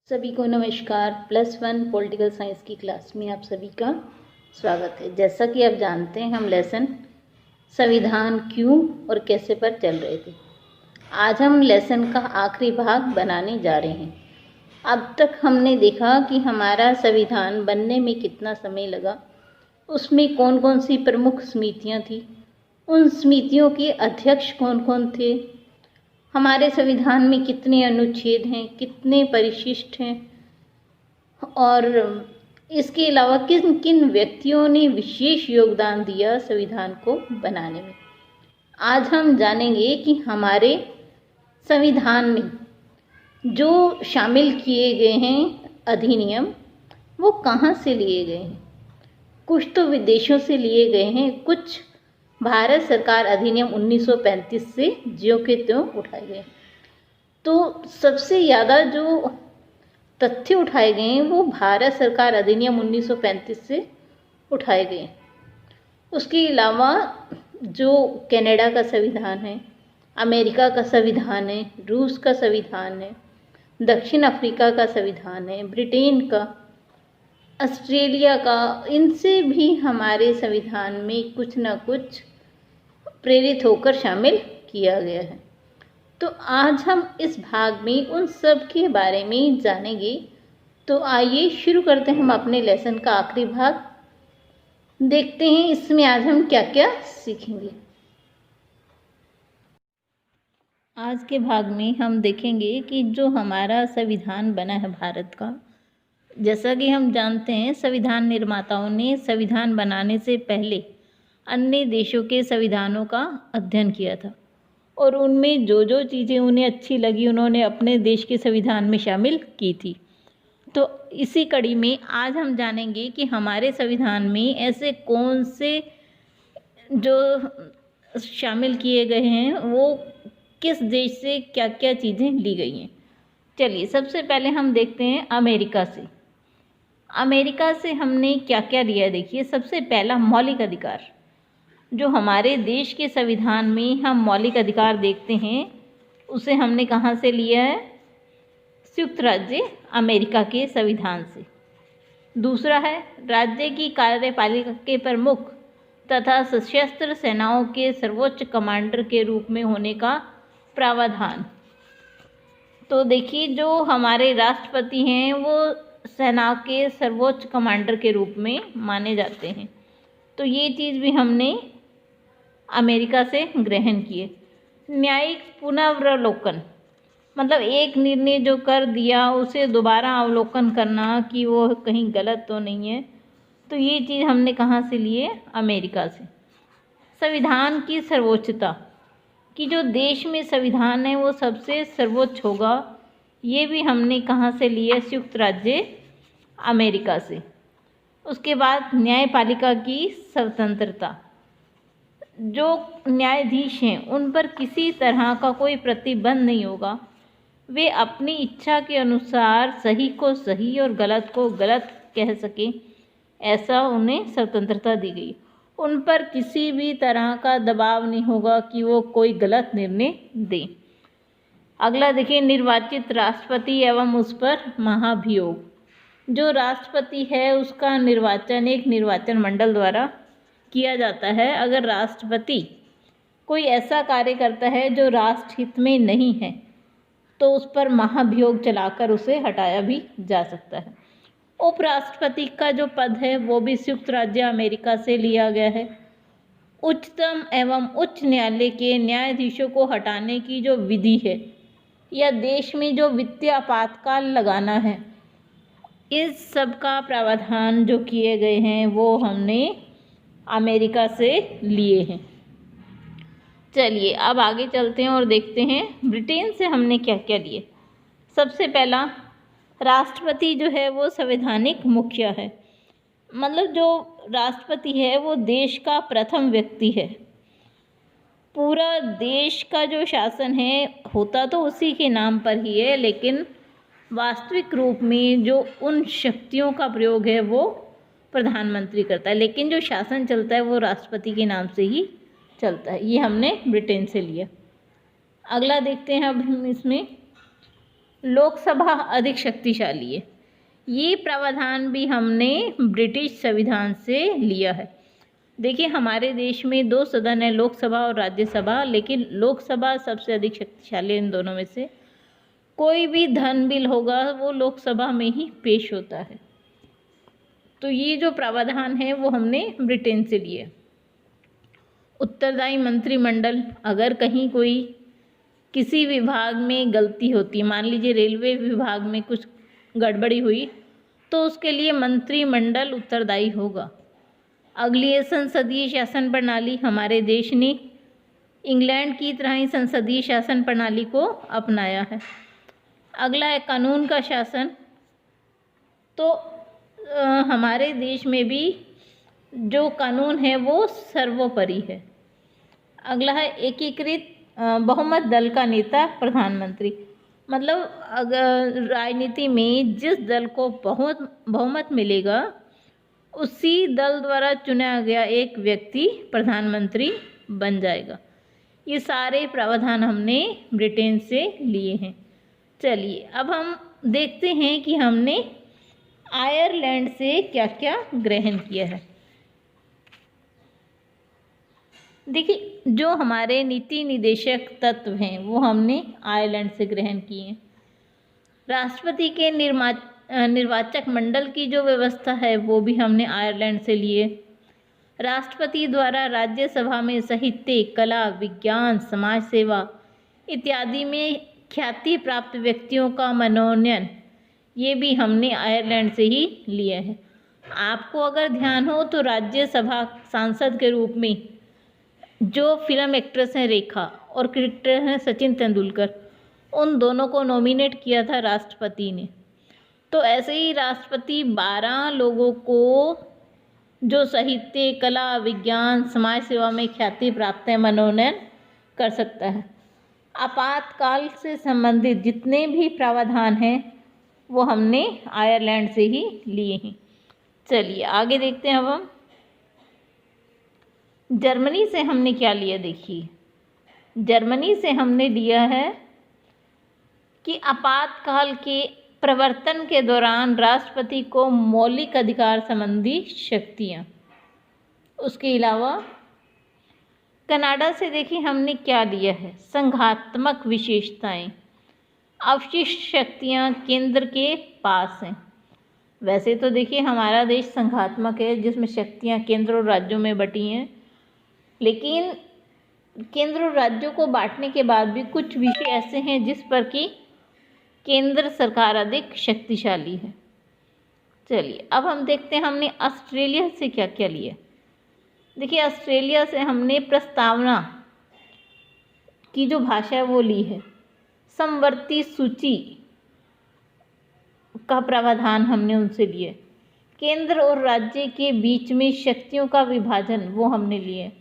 सभी को नमस्कार। +1 पॉलिटिकल साइंस की क्लास में आप सभी का स्वागत है। जैसा कि आप जानते हैं, हम लेसन संविधान क्यों और कैसे पर चल रहे थे। आज हम लेसन का आखिरी भाग बनाने जा रहे हैं। अब तक हमने देखा कि हमारा संविधान बनने में कितना समय लगा, उसमें कौन कौन सी प्रमुख समितियां थी, उन समितियों के अध्यक्ष कौन कौन थे, हमारे संविधान में कितने अनुच्छेद हैं, कितने परिशिष्ट हैं, और इसके अलावा किन किन व्यक्तियों ने विशेष योगदान दिया संविधान को बनाने में। आज हम जानेंगे कि हमारे संविधान में जो शामिल किए गए हैं अधिनियम, वो कहाँ से लिए गए हैं। कुछ तो विदेशों से लिए गए हैं, कुछ भारत सरकार अधिनियम 1935 से ज्यों के त्यों उठाए गए। तो सबसे ज़्यादा जो तथ्य उठाए गए हैं वो भारत सरकार अधिनियम 1935 से उठाए गए। उसके अलावा जो कनाडा का संविधान है, अमेरिका का संविधान है, रूस का संविधान है, दक्षिण अफ्रीका का संविधान है, ब्रिटेन का, ऑस्ट्रेलिया का, इनसे भी हमारे संविधान में कुछ न कुछ प्रेरित होकर शामिल किया गया है। तो आज हम इस भाग में उन सब के बारे में जानेंगे। तो आइए शुरू करते हैं हम अपने लेसन का आखिरी भाग। देखते हैं इसमें आज हम क्या क्या सीखेंगे। आज के भाग में हम देखेंगे कि जो हमारा संविधान बना है भारत का, जैसा कि हम जानते हैं संविधान निर्माताओं ने संविधान बनाने से पहले अन्य देशों के संविधानों का अध्ययन किया था और उनमें जो जो चीज़ें उन्हें अच्छी लगी उन्होंने अपने देश के संविधान में शामिल की थी। तो इसी कड़ी में आज हम जानेंगे कि हमारे संविधान में ऐसे कौन से जो शामिल किए गए हैं वो किस देश से क्या क्या चीज़ें ली गई हैं। चलिए सबसे पहले हम देखते हैं अमेरिका से। अमेरिका से हमने क्या क्या लिया है। देखिए, सबसे पहला मौलिक अधिकार। जो हमारे देश के संविधान में हम मौलिक अधिकार देखते हैं उसे हमने कहाँ से लिया है? संयुक्त राज्य अमेरिका के संविधान से। दूसरा है राज्य की कार्यपालिका के प्रमुख तथा सशस्त्र सेनाओं के सर्वोच्च कमांडर के रूप में होने का प्रावधान। तो देखिए, जो हमारे राष्ट्रपति हैं वो सेना के सर्वोच्च कमांडर के रूप में माने जाते हैं। तो ये चीज़ भी हमने अमेरिका से ग्रहण किए। न्यायिक पुनरावलोकन, मतलब एक निर्णय जो कर दिया उसे दोबारा अवलोकन करना कि वो कहीं गलत तो नहीं है। तो ये चीज़ हमने कहाँ से लिए? अमेरिका से। संविधान की सर्वोच्चता, कि जो देश में संविधान है वो सबसे सर्वोच्च होगा, ये भी हमने कहाँ से लिए? संयुक्त राज्य अमेरिका से। उसके बाद न्यायपालिका की स्वतंत्रता, जो न्यायाधीश हैं उन पर किसी तरह का कोई प्रतिबंध नहीं होगा, वे अपनी इच्छा के अनुसार सही को सही और गलत को गलत कह सकें, ऐसा उन्हें स्वतंत्रता दी गई। उन पर किसी भी तरह का दबाव नहीं होगा कि वो कोई गलत निर्णय दें। अगला देखिए, निर्वाचित राष्ट्रपति एवं उस पर महाभियोग। जो राष्ट्रपति है उसका निर्वाचन एक निर्वाचन मंडल द्वारा किया जाता है। अगर राष्ट्रपति कोई ऐसा कार्य करता है जो राष्ट्रहित में नहीं है तो उस पर महाभियोग चलाकर उसे हटाया भी जा सकता है। उपराष्ट्रपति का जो पद है वो भी संयुक्त राज्य अमेरिका से लिया गया है। उच्चतम एवं उच्च न्यायालय के न्यायाधीशों को हटाने की जो विधि है या देश में जो वित्तीय आपातकाल लगाना है, इस सब का प्रावधान जो किए गए हैं वो हमने अमेरिका से लिए हैं। चलिए अब आगे चलते हैं और देखते हैं ब्रिटेन से हमने क्या क्या लिए। सबसे पहला, राष्ट्रपति जो है वो संवैधानिक मुखिया है। मतलब जो राष्ट्रपति है वो देश का प्रथम व्यक्ति है। पूरा देश का जो शासन है होता तो उसी के नाम पर ही है, लेकिन वास्तविक रूप में जो उन शक्तियों का प्रयोग है वो प्रधानमंत्री करता है, लेकिन जो शासन चलता है वो राष्ट्रपति के नाम से ही चलता है। ये हमने ब्रिटेन से लिया। अगला देखते हैं अब हम इसमें लोकसभा अधिक शक्तिशाली है। ये प्रावधान भी हमने ब्रिटिश संविधान से लिया है। देखिए हमारे देश में 2 सदन है, लोकसभा और राज्यसभा, लेकिन लोकसभा सबसे अधिक शक्तिशाली है इन दोनों में से। कोई भी धन बिल होगा वो लोकसभा में ही पेश होता है। तो ये जो प्रावधान है वो हमने ब्रिटेन से लिए। उत्तरदायी मंत्रिमंडल, अगर कहीं कोई किसी विभाग में गलती होती है, मान लीजिए रेलवे विभाग में कुछ गड़बड़ी हुई, तो उसके लिए मंत्रिमंडल उत्तरदायी होगा। अगली है संसदीय शासन प्रणाली। हमारे देश ने इंग्लैंड की तरह ही संसदीय शासन प्रणाली को अपनाया है। अगला है कानून का शासन। तो हमारे देश में भी जो कानून है वो सर्वोपरि है। अगला है एकीकृत बहुमत दल का नेता प्रधानमंत्री। मतलब अगर राजनीति में जिस दल को बहुमत मिलेगा उसी दल द्वारा चुना गया एक व्यक्ति प्रधानमंत्री बन जाएगा। ये सारे प्रावधान हमने ब्रिटेन से लिए हैं। चलिए अब हम देखते हैं कि हमने आयरलैंड से क्या क्या ग्रहण किया है। देखिए जो हमारे नीति निदेशक तत्व हैं वो हमने आयरलैंड से ग्रहण किए हैं। राष्ट्रपति के निर्वाचक मंडल की जो व्यवस्था है वो भी हमने आयरलैंड से लिए। राष्ट्रपति द्वारा राज्यसभा में साहित्य, कला, विज्ञान, समाज सेवा इत्यादि में ख्याति प्राप्त व्यक्तियों का मनोनयन, ये भी हमने आयरलैंड से ही लिए हैं। आपको अगर ध्यान हो तो राज्यसभा सांसद के रूप में जो फिल्म एक्ट्रेस हैं रेखा और क्रिकेटर हैं सचिन तेंदुलकर, उन दोनों को नॉमिनेट किया था राष्ट्रपति ने। तो ऐसे ही राष्ट्रपति 12 लोगों को जो साहित्य, कला, विज्ञान, समाज सेवा में ख्याति प्राप्त है मनोनयन कर सकता है। आपातकाल से संबंधित जितने भी प्रावधान हैं वो हमने आयरलैंड से ही लिए हैं। चलिए आगे देखते हैं। अब हम जर्मनी से हमने क्या लिया। देखिए जर्मनी से हमने लिया है कि आपातकाल के प्रवर्तन के दौरान राष्ट्रपति को मौलिक अधिकार संबंधी शक्तियाँ। उसके अलावा कनाडा से देखिए हमने क्या लिया है, संघात्मक विशेषताएं। अवशिष्ट शक्तियाँ केंद्र के पास हैं। वैसे तो देखिए हमारा देश संघात्मक है जिसमें शक्तियाँ केंद्र और राज्यों में बटी हैं, लेकिन केंद्र और राज्यों को बांटने के बाद भी कुछ विषय ऐसे हैं जिस पर कि केंद्र सरकार अधिक शक्तिशाली है। चलिए अब हम देखते हैं हमने ऑस्ट्रेलिया से क्या क्या लिया। देखिए ऑस्ट्रेलिया से हमने प्रस्तावना की जो भाषा है वो ली है। समवर्ती सूची का प्रावधान हमने उनसे लिए। केंद्र और राज्य के बीच में शक्तियों का विभाजन वो हमने लिए।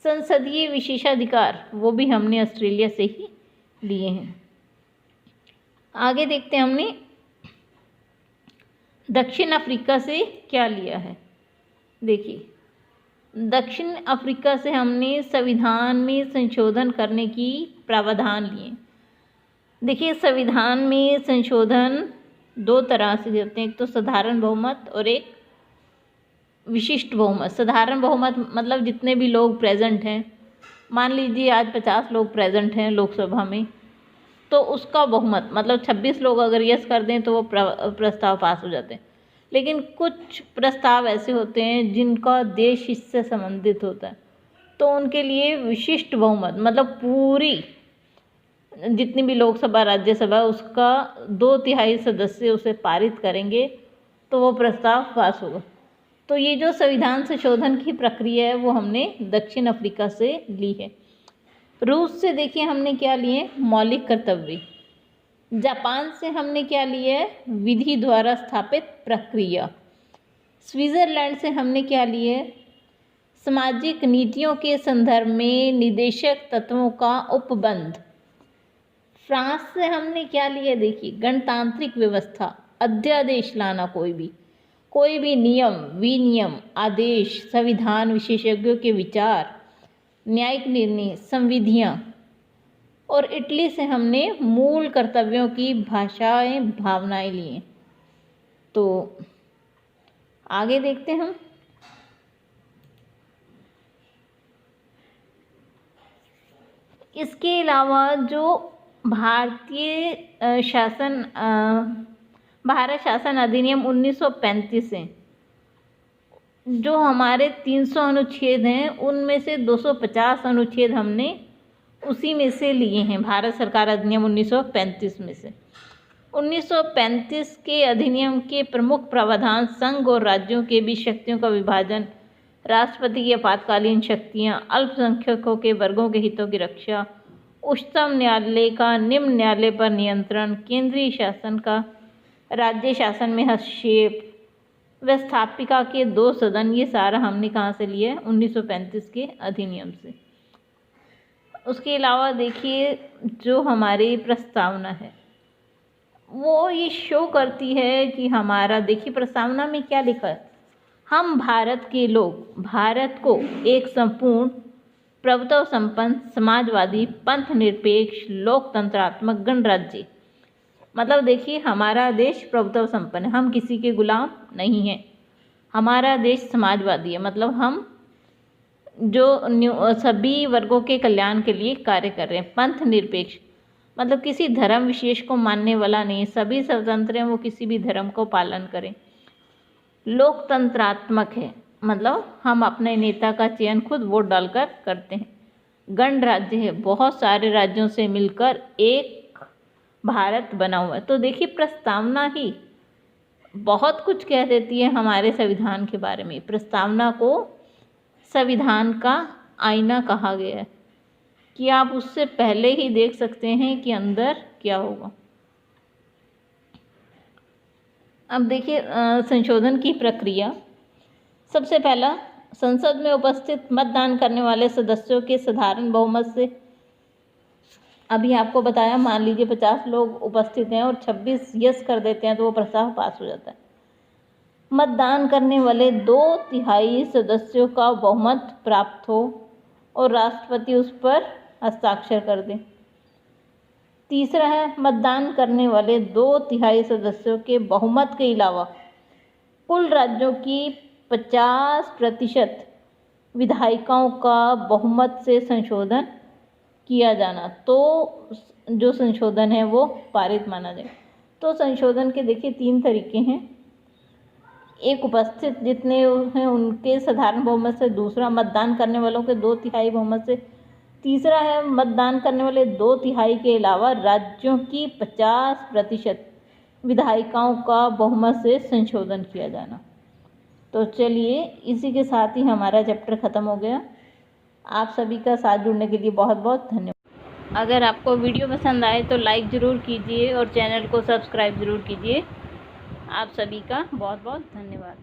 संसदीय विशेषाधिकार वो भी हमने ऑस्ट्रेलिया से ही लिए हैं। आगे देखते हैं हमने दक्षिण अफ्रीका से क्या लिया है। देखिए दक्षिण अफ्रीका से हमने संविधान में संशोधन करने की प्रावधान लिए। देखिए संविधान में संशोधन 2 तरह से होते हैं, एक तो साधारण बहुमत और एक विशिष्ट बहुमत। साधारण बहुमत मतलब जितने भी लोग प्रेजेंट हैं, मान लीजिए आज 50 लोग प्रेजेंट हैं लोकसभा में, तो उसका बहुमत मतलब 26 लोग अगर यस कर दें तो वो प्रस्ताव पास हो जाते हैं। लेकिन कुछ प्रस्ताव ऐसे होते हैं जिनका देश इससे संबंधित होता है, तो उनके लिए विशिष्ट बहुमत मतलब पूरी जितनी भी लोकसभा राज्यसभा उसका 2/3 सदस्य उसे पारित करेंगे तो वो प्रस्ताव पास होगा। तो ये जो संविधान संशोधन की प्रक्रिया है वो हमने दक्षिण अफ्रीका से ली है। रूस से देखिए हमने क्या लिए, मौलिक कर्तव्य। जापान से हमने क्या लिया है, विधि द्वारा स्थापित प्रक्रिया। स्विट्ज़रलैंड से हमने क्या लिए, सामाजिक नीतियों के संदर्भ में निदेशक तत्वों का उपबंध। फ्रांस से हमने क्या लिया, देखिए गणतांत्रिक व्यवस्था, अध्यादेश लाना, कोई भी नियम, विनियम, आदेश, संविधान विशेषज्ञों के विचार, न्यायिक निर्णय, संविधियाँ, और इटली से हमने मूल कर्तव्यों की भाषाएं भावनाएं ली हैं। तो आगे देखते हैं हम। इसके अलावा जो भारतीय शासन भारत शासन अधिनियम 1935 है, जो हमारे 300 अनुच्छेद हैं उनमें से 250 अनुच्छेद हमने उसी में से लिए हैं, भारत सरकार अधिनियम 1935 में से। 1935 के अधिनियम के प्रमुख प्रावधान संघ और राज्यों के बीच शक्तियों का विभाजन, राष्ट्रपति की आपातकालीन शक्तियां, अल्पसंख्यकों के वर्गों के हितों की रक्षा, उच्चतम न्यायालय का निम्न न्यायालय पर नियंत्रण, केंद्रीय शासन का राज्य शासन में हस्तक्षेप, व्यवस्थापिका के 2 सदन, ये सारा हमने कहाँ से लिया है? 1935 के अधिनियम से। उसके अलावा देखिए जो हमारी प्रस्तावना है वो ये शो करती है कि हमारा, देखिए प्रस्तावना में क्या लिखा है, हम भारत के लोग भारत को एक संपूर्ण प्रभुत्व संपन्न समाजवादी पंथ निरपेक्ष लोकतंत्रात्मक गणराज्य, मतलब देखिए हमारा देश प्रभुत्व संपन्न है, हम किसी के गुलाम नहीं हैं। हमारा देश समाजवादी है, मतलब हम जो सभी वर्गों के कल्याण के लिए कार्य कर रहे हैं। पंथ निरपेक्ष मतलब किसी धर्म विशेष को मानने वाला नहीं, सभी स्वतंत्र हैं, वो किसी भी धर्म को पालन करें। लोकतंत्रात्मक है, मतलब हम अपने नेता का चयन खुद वोट डालकर करते हैं। गणराज्य है, बहुत सारे राज्यों से मिलकर एक भारत बना हुआ है। तो देखिए प्रस्तावना ही बहुत कुछ कह देती है हमारे संविधान के बारे में। प्रस्तावना को संविधान का आईना कहा गया है कि आप उससे पहले ही देख सकते हैं कि अंदर क्या होगा। अब देखिए संशोधन की प्रक्रिया। सबसे पहला, संसद में उपस्थित मतदान करने वाले सदस्यों के साधारण बहुमत से, अभी आपको बताया, मान लीजिए 50 लोग उपस्थित हैं और 26 यस कर देते हैं तो वो प्रस्ताव पास हो जाता है। मतदान करने वाले 2/3 सदस्यों का बहुमत प्राप्त हो और राष्ट्रपति उस पर हस्ताक्षर कर दें। तीसरा है, मतदान करने वाले 2/3 सदस्यों के बहुमत के अलावा कुल राज्यों की 50% विधायिकाओं का बहुमत से संशोधन किया जाना, तो जो संशोधन है वो पारित माना जाए। तो संशोधन के देखिए 3 तरीके हैं। एक, उपस्थित जितने हैं उनके साधारण बहुमत से। दूसरा, मतदान करने वालों के 2/3 बहुमत से। तीसरा है, मतदान करने वाले 2/3 के अलावा राज्यों की 50% विधायिकाओं का बहुमत से संशोधन किया जाना। तो चलिए, इसी के साथ ही हमारा चैप्टर ख़त्म हो गया। आप सभी का साथ जुड़ने के लिए बहुत बहुत धन्यवाद। अगर आपको वीडियो पसंद आए तो लाइक ज़रूर कीजिए और चैनल को सब्सक्राइब ज़रूर कीजिए। आप सभी का बहुत बहुत धन्यवाद।